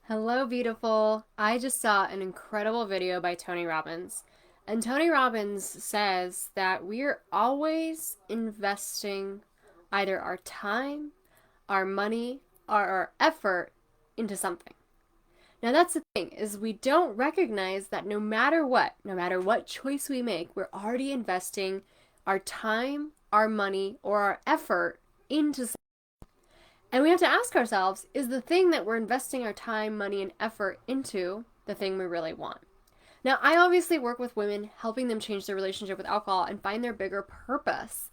Hello, beautiful. I just saw an incredible video by Tony Robbins. And Tony Robbins says that we are always investing either our time, our money, or our effort into something. Now that's the thing is we don't recognize that no matter what choice we make, we're already investing our time, our money, or our effort into something. And we have to ask ourselves, is the thing that we're investing our time, money, and effort into the thing we really want? Now, I obviously work with women, helping them change their relationship with alcohol and find their bigger purpose.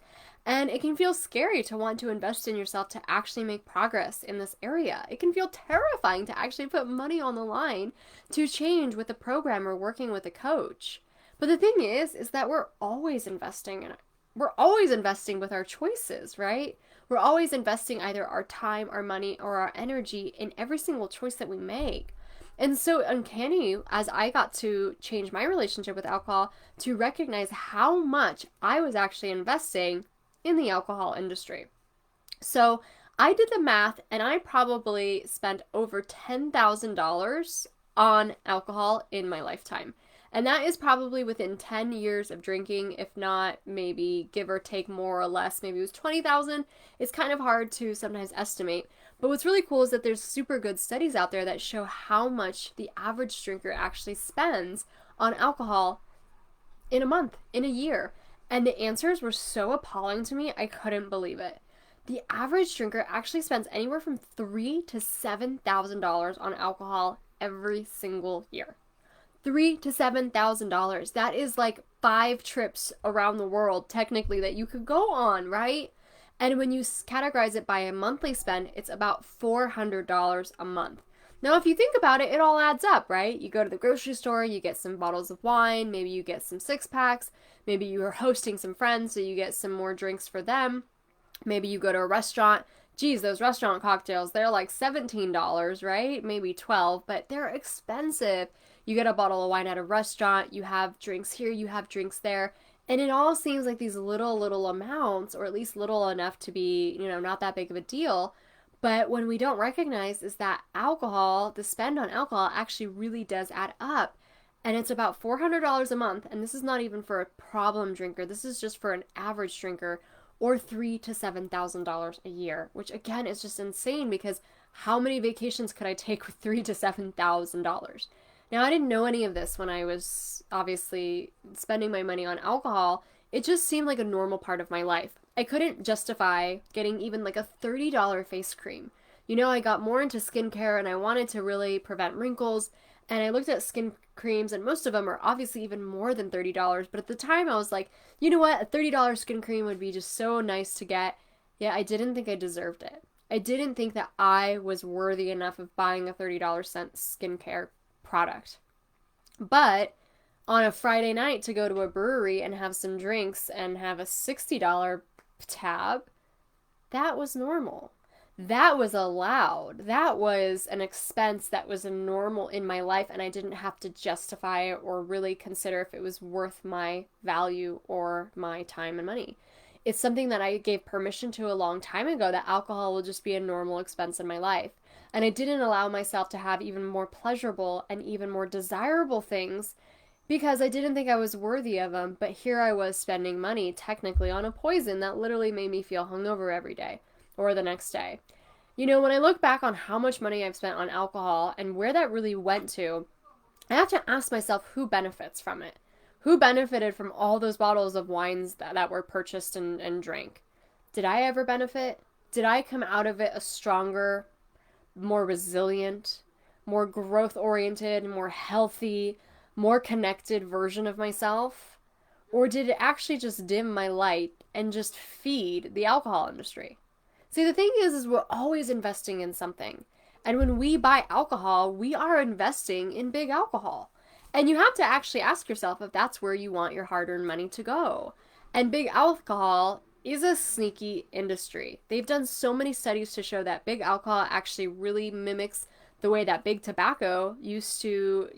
And it can feel scary to want to invest in yourself to actually make progress in this area. It can feel terrifying to actually put money on the line to change with a program or working with a coach. But the thing is that we're always investing with our choices, right? We're always investing either our time, our money, or our energy in every single choice that we make. And so uncanny as I got to change my relationship with alcohol to recognize how much I was actually investing in the alcohol industry. So I did the math and I probably spent over $10,000 on alcohol in my lifetime. And that is probably within 10 years of drinking, if not maybe give or take more or less. Maybe it was 20,000. It's kind of hard to sometimes estimate. But what's really cool is that there's super good studies out there that show how much the average drinker actually spends on alcohol in a month, in a year. And the answers were so appalling to me, I couldn't believe it. The average drinker actually spends anywhere from $3,000 to $7,000 on alcohol every single year. $3,000 to $7,000. That is like 5 trips around the world, technically, that you could go on, right? And when you categorize it by a monthly spend, it's about $400 a month. Now, if you think about it, it all adds up, right? You go to the grocery store, you get some bottles of wine, maybe you get some 6 packs, maybe you are hosting some friends, so you get some more drinks for them. Maybe you go to a restaurant. Geez, those restaurant cocktails, they're like $17, right? Maybe 12, but they're expensive. You get a bottle of wine at a restaurant, you have drinks here, you have drinks there, and it all seems like these little amounts, or at least little enough to be, not that big of a deal. But when we don't recognize is that alcohol, the spend on alcohol actually really does add up. And it's about $400 a month, and this is not even for a problem drinker. This is just for an average drinker, or $3,000 to $7,000 a year, which again is just insane because how many vacations could I take with $3,000 to $7,000? Now, I didn't know any of this when I was obviously spending my money on alcohol. It just seemed like a normal part of my life. I couldn't justify getting even like a $30 face cream. I got more into skincare and I wanted to really prevent wrinkles. And I looked at skin creams, and most of them are obviously even more than $30. But at the time, I was like, you know what? A $30 skin cream would be just so nice to get. Yeah, I didn't think I deserved it. I didn't think that I was worthy enough of buying a $30 cent skincare product. But on a Friday night to go to a brewery and have some drinks and have a $60 tab, that was normal. That was allowed. That was an expense that was a normal in my life, and I didn't have to justify it or really consider if it was worth my value or my time and money. It's something that I gave permission to a long time ago that alcohol will just be a normal expense in my life. And I didn't allow myself to have even more pleasurable and even more desirable things because I didn't think I was worthy of them. But here I was spending money technically on a poison that literally made me feel hungover every day or the next day. When I look back on how much money I've spent on alcohol and where that really went to, I have to ask myself who benefits from it. Who benefited from all those bottles of wines that were purchased and drank? Did I ever benefit? Did I come out of it a stronger, more resilient, more growth oriented, more healthy, more connected version of myself? Or did it actually just dim my light and just feed the alcohol industry? See, the thing is we're always investing in something. And when we buy alcohol, we are investing in big alcohol. And you have to actually ask yourself if that's where you want your hard earned money to go. And big alcohol is a sneaky industry. They've done so many studies to show that big alcohol actually really mimics the way that big tobacco used to,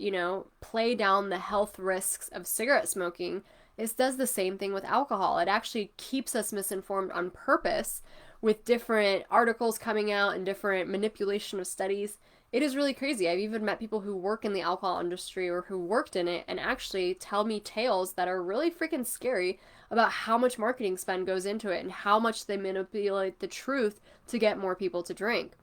play down the health risks of cigarette smoking. It does the same thing with alcohol. It actually keeps us misinformed on purpose with different articles coming out and different manipulation of studies. It is really crazy. I've even met people who work in the alcohol industry or who worked in it and actually tell me tales that are really freaking scary about how much marketing spend goes into it and how much they manipulate the truth to get more people to drink.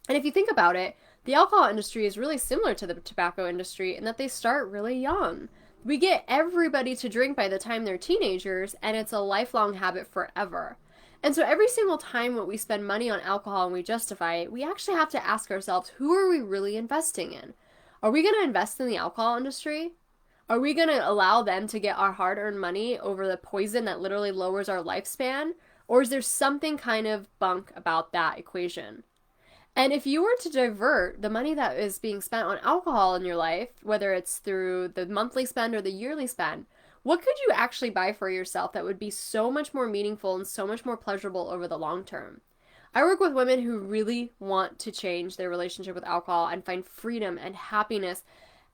And if you think about it, the alcohol industry is really similar to the tobacco industry in that they start really young. We get everybody to drink by the time they're teenagers, and it's a lifelong habit forever. And so every single time when we spend money on alcohol and we justify it, we actually have to ask ourselves, who are we really investing in? Are we going to invest in the alcohol industry? Are we going to allow them to get our hard-earned money over the poison that literally lowers our lifespan? Or is there something kind of bunk about that equation? And if you were to divert the money that is being spent on alcohol in your life, whether it's through the monthly spend or the yearly spend, what could you actually buy for yourself that would be so much more meaningful and so much more pleasurable over the long term? I work with women who really want to change their relationship with alcohol and find freedom and happiness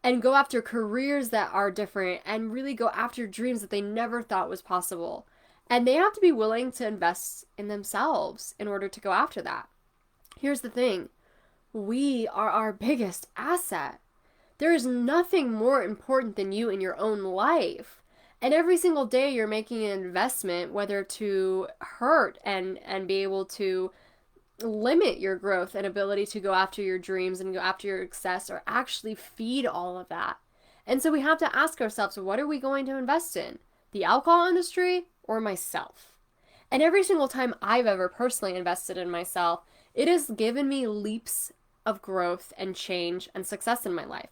and go after careers that are different and really go after dreams that they never thought was possible. And they have to be willing to invest in themselves in order to go after that. Here's the thing. We are our biggest asset. There is nothing more important than you in your own life. And every single day you're making an investment, whether to hurt and be able to limit your growth and ability to go after your dreams and go after your success, or actually feed all of that. And so we have to ask ourselves, what are we going to invest in? The alcohol industry or myself? And every single time I've ever personally invested in myself, it has given me leaps of growth and change and success in my life.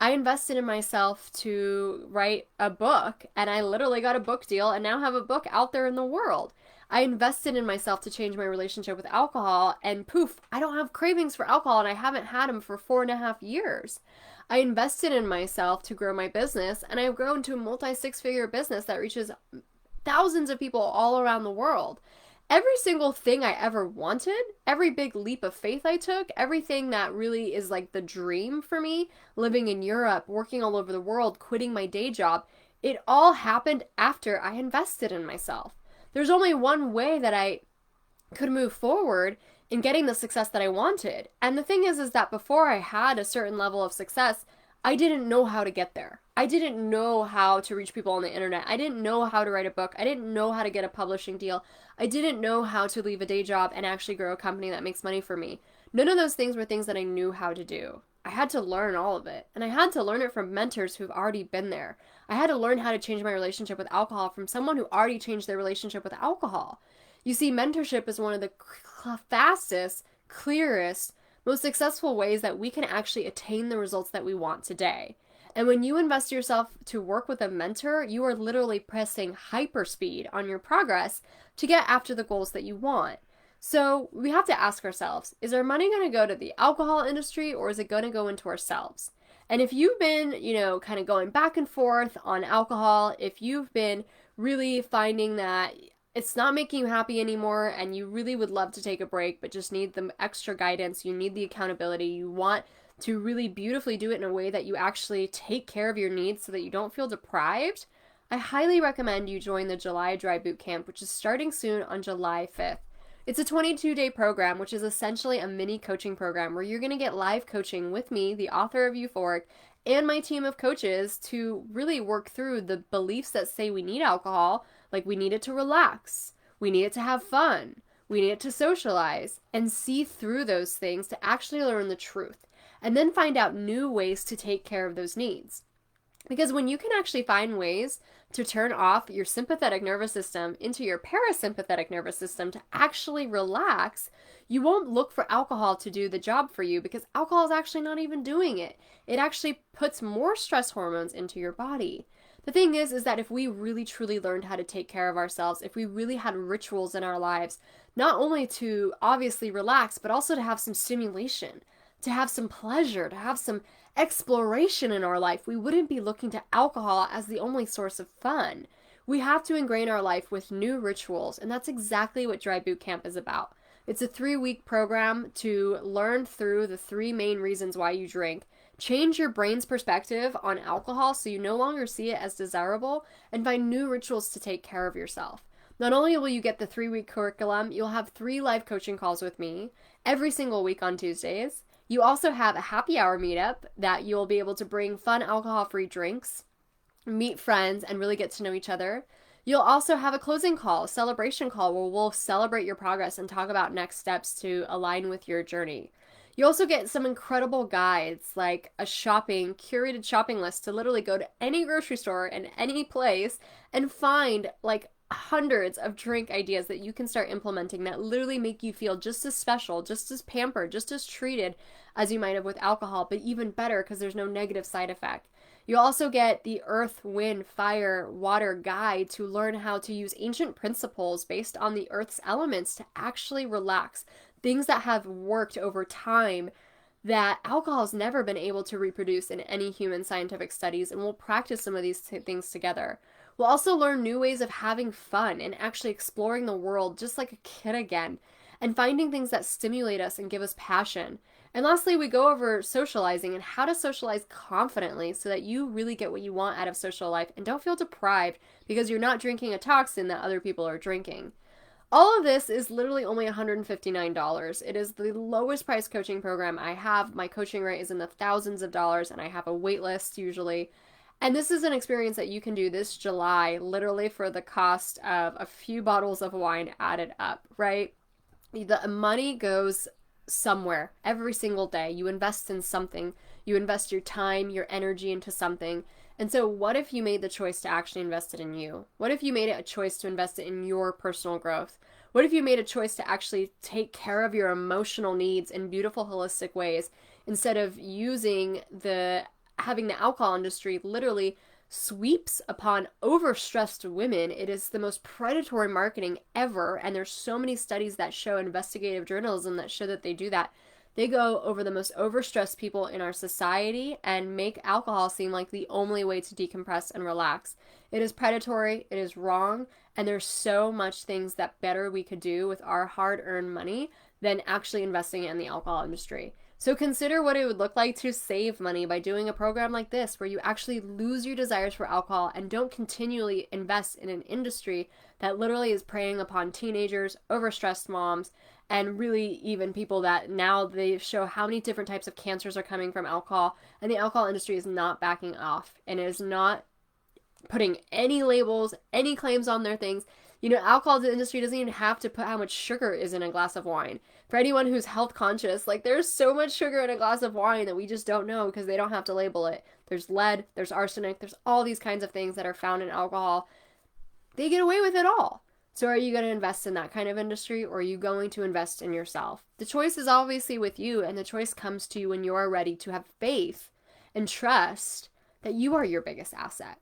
I invested in myself to write a book, and I literally got a book deal and now have a book out there in the world. I invested in myself to change my relationship with alcohol, and poof, I don't have cravings for alcohol, and I haven't had them for 4.5 years. I invested in myself to grow my business, and I've grown to a multi-six-figure business that reaches thousands of people all around the world. Every single thing I ever wanted, every big leap of faith I took, everything that really is like the dream for me, living in Europe, working all over the world, quitting my day job, it all happened after I invested in myself. There's only one way that I could move forward in getting the success that I wanted. And the thing is that before I had a certain level of success, I didn't know how to get there. I didn't know how to reach people on the internet. I didn't know how to write a book. I didn't know how to get a publishing deal. I didn't know how to leave a day job and actually grow a company that makes money for me. None of those things were things that I knew how to do. I had to learn all of it. And I had to learn it from mentors who've already been there. I had to learn how to change my relationship with alcohol from someone who already changed their relationship with alcohol. You see, mentorship is one of the fastest, clearest, most successful ways that we can actually attain the results that we want today. And when you invest yourself to work with a mentor, you are literally pressing hyperspeed on your progress to get after the goals that you want. So we have to ask ourselves, is our money going to go to the alcohol industry or is it going to go into ourselves? And if you've been, kind of going back and forth on alcohol, if you've been really finding that it's not making you happy anymore and you really would love to take a break but just need the extra guidance, you need the accountability, you want to really beautifully do it in a way that you actually take care of your needs so that you don't feel deprived, I highly recommend you join the July Dry BootCamp, which is starting soon on July 5th. It's a 22-day program, which is essentially a mini coaching program where you're going to get live coaching with me, the author of Euphoric, and my team of coaches to really work through the beliefs that say we need alcohol, like we need it to relax, we need it to have fun, we need it to socialize, and see through those things to actually learn the truth, and then find out new ways to take care of those needs. Because when you can actually find ways to turn off your sympathetic nervous system into your parasympathetic nervous system to actually relax, you won't look for alcohol to do the job for you because alcohol is actually not even doing it. It actually puts more stress hormones into your body. The thing is that if we really truly learned how to take care of ourselves, if we really had rituals in our lives, not only to obviously relax, but also to have some stimulation, to have some pleasure, to have some exploration in our life, we wouldn't be looking to alcohol as the only source of fun. We have to ingrain our life with new rituals, and that's exactly what Dry Bootcamp is about. It's a 3-week program to learn through the 3 main reasons why you drink, change your brain's perspective on alcohol so you no longer see it as desirable, and find new rituals to take care of yourself. Not only will you get the 3-week curriculum, you'll have 3 live coaching calls with me every single week on Tuesdays. You also have a happy hour meetup that you'll be able to bring fun alcohol-free drinks, meet friends, and really get to know each other. You'll also have a closing call, a celebration call, where we'll celebrate your progress and talk about next steps to align with your journey. You also get some incredible guides, like a curated shopping list to literally go to any grocery store in any place and find like hundreds of drink ideas that you can start implementing that literally make you feel just as special, just as pampered, just as treated as you might have with alcohol, but even better because there's no negative side effect. You also get the Earth, Wind, Fire, Water guide to learn how to use ancient principles based on the Earth's elements to actually relax. Things that have worked over time that alcohol has never been able to reproduce in any human scientific studies, and we'll practice some of these things together. We'll also learn new ways of having fun and actually exploring the world just like a kid again, and finding things that stimulate us and give us passion. And lastly, we go over socializing and how to socialize confidently so that you really get what you want out of social life and don't feel deprived because you're not drinking a toxin that other people are drinking. All of this is literally only $159. It is the lowest price coaching program I have. My coaching rate is in the thousands of dollars, and I have a wait list usually. And this is an experience that you can do this July, literally for the cost of a few bottles of wine added up, right? The money goes somewhere every single day. You invest in something. You invest your time, your energy into something. And so what if you made the choice to actually invest it in you? What if you made it a choice to invest it in your personal growth? What if you made a choice to actually take care of your emotional needs in beautiful, holistic ways instead of having the alcohol industry literally sweeps upon overstressed women? It is the most predatory marketing ever, and there's so many studies that show, investigative journalism that show that they do that. They go over the most overstressed people in our society and make alcohol seem like the only way to decompress and relax. It is predatory, it is wrong, and there's so much things that better we could do with our hard-earned money than actually investing in the alcohol industry. So consider what it would look like to save money by doing a program like this where you actually lose your desires for alcohol and don't continually invest in an industry that literally is preying upon teenagers, overstressed moms, and really even people that now they show how many different types of cancers are coming from alcohol, and the alcohol industry is not backing off and is not putting any labels, any claims on their things. You know, alcohol industry doesn't even have to put how much sugar is in a glass of wine. For anyone who's health conscious, like there's so much sugar in a glass of wine that we just don't know because they don't have to label it. There's lead, there's arsenic, there's all these kinds of things that are found in alcohol. They get away with it all. So are you going to invest in that kind of industry, or are you going to invest in yourself? The choice is obviously with you, and the choice comes to you when you are ready to have faith and trust that you are your biggest asset.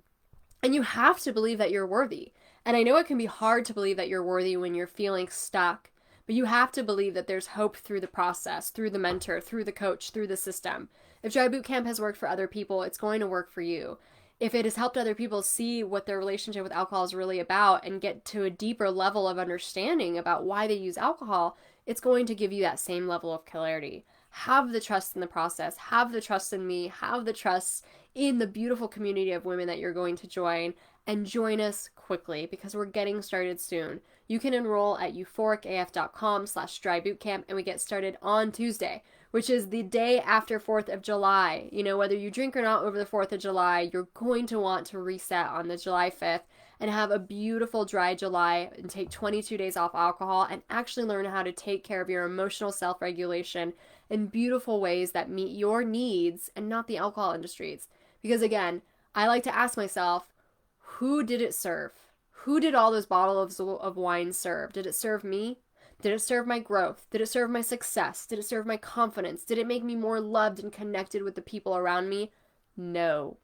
And you have to believe that you're worthy. And I know it can be hard to believe that you're worthy when you're feeling stuck, but you have to believe that there's hope through the process, through the mentor, through the coach, through the system. If Dry Bootcamp has worked for other people, it's going to work for you. If it has helped other people see what their relationship with alcohol is really about and get to a deeper level of understanding about why they use alcohol, it's going to give you that same level of clarity. Have the trust in the process. Have the trust in me. Have the trust in the beautiful community of women that you're going to join, and join us quickly because we're getting started soon. You can enroll at euphoricaf.com/drybootcamp, and we get started on Tuesday, which is the day after 4th of July. You know, whether you drink or not over the 4th of July, you're going to want to reset on the July 5th and have a beautiful dry July and take 22 days off alcohol and actually learn how to take care of your emotional self-regulation in beautiful ways that meet your needs and not the alcohol industry's. Because again, I like to ask myself, who did it serve? Who did all those bottles of wine serve? Did it serve me? Did it serve my growth? Did it serve my success? Did it serve my confidence? Did it make me more loved and connected with the people around me? No.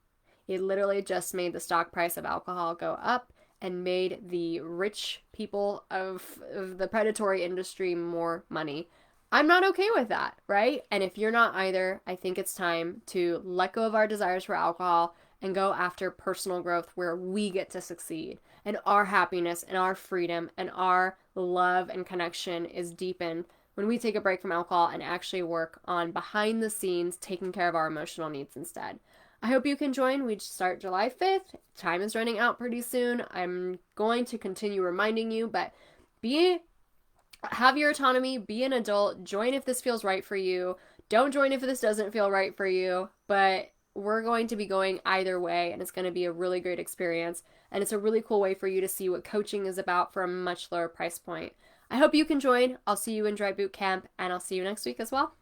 It literally just made the stock price of alcohol go up and made the rich people of the predatory industry more money. I'm not okay with that, right? And if you're not either, I think it's time to let go of our desires for alcohol and go after personal growth where we get to succeed and our happiness and our freedom and our love and connection is deepened when we take a break from alcohol and actually work on behind the scenes taking care of our emotional needs instead. I hope you can join. We start July 5th. Time is running out pretty soon. I'm going to continue reminding you, but have your autonomy, be an adult, join if this feels right for you. Don't join if this doesn't feel right for you, but we're going to be going either way, and it's going to be a really great experience. And it's a really cool way for you to see what coaching is about for a much lower price point. I hope you can join. I'll see you in Dry Boot Camp, and I'll see you next week as well.